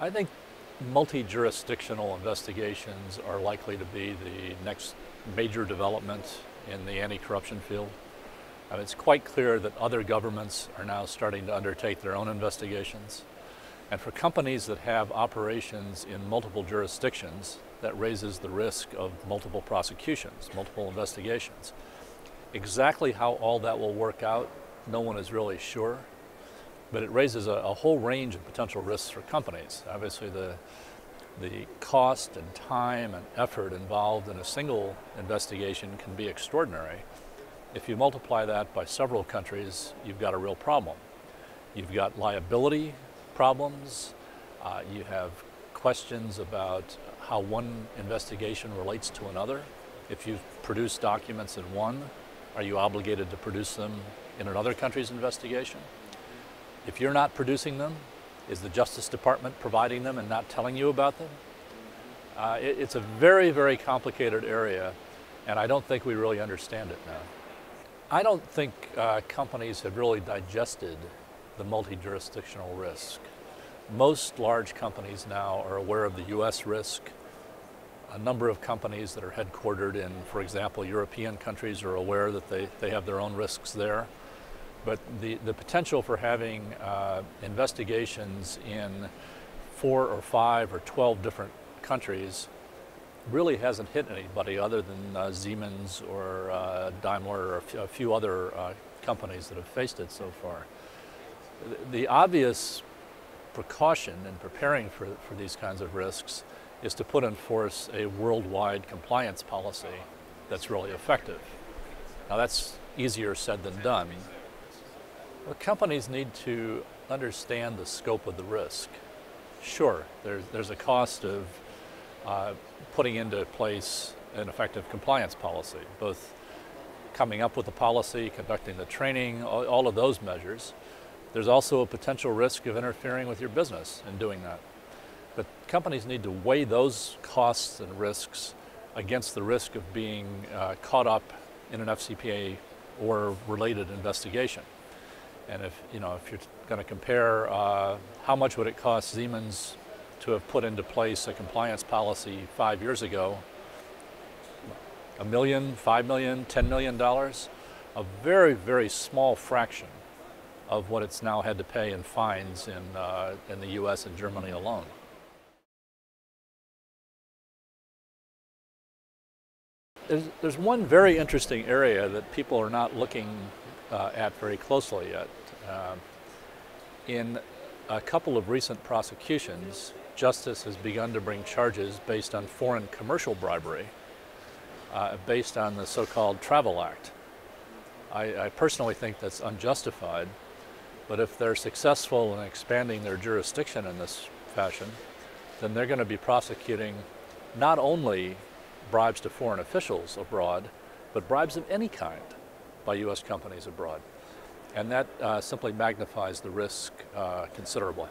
I think multi-jurisdictional investigations are likely to be the next major development in the anti-corruption field. It's quite clear that other governments are now starting to undertake their own investigations. And for companies that have operations in multiple jurisdictions, that raises the risk of multiple prosecutions, multiple investigations. Exactly how all that will work out, no one is really sure. But it raises a whole range of potential risks for companies. Obviously, the cost and time and effort involved in a single investigation can be extraordinary. If you multiply that by several countries, you've got a real problem. You've got liability problems. You have questions about how one investigation relates to another. If you've produced documents in one, are you obligated to produce them in another country's investigation? If you're not producing them, is the Justice Department providing them and not telling you about them? It's a very, very complicated area, and I don't think we really understand it now. I don't think companies have really digested the multi-jurisdictional risk. Most large companies now are aware of the U.S. risk. A number of companies that are headquartered in, for example, European countries are aware that they have their own risks there. But the potential for having investigations in 4 or 5 or 12 different countries really hasn't hit anybody other than Siemens or Daimler or a few other companies that have faced it so far. The obvious precaution in preparing for these kinds of risks is to put in force a worldwide compliance policy that's really effective. Now that's easier said than done. Well, companies need to understand the scope of the risk. Sure, there's a cost of putting into place an effective compliance policy, both coming up with the policy, conducting the training, all of those measures. There's also a potential risk of interfering with your business in doing that. But companies need to weigh those costs and risks against the risk of being caught up in an FCPA or related investigation. And if you're going to compare how much would it cost Siemens to have put into place a compliance policy 5 years ago, $1 million, $5 million, $10 million, a very, very small fraction of what it's now had to pay in fines in the US and Germany alone. There's one very interesting area that people are not looking at very closely yet. In a couple of recent prosecutions, justice has begun to bring charges based on foreign commercial bribery, based on the so-called Travel Act. I personally think that's unjustified, but if they're successful in expanding their jurisdiction in this fashion, then they're going to be prosecuting not only bribes to foreign officials abroad, but bribes of any kind by U.S. companies abroad. And that simply magnifies the risk considerably.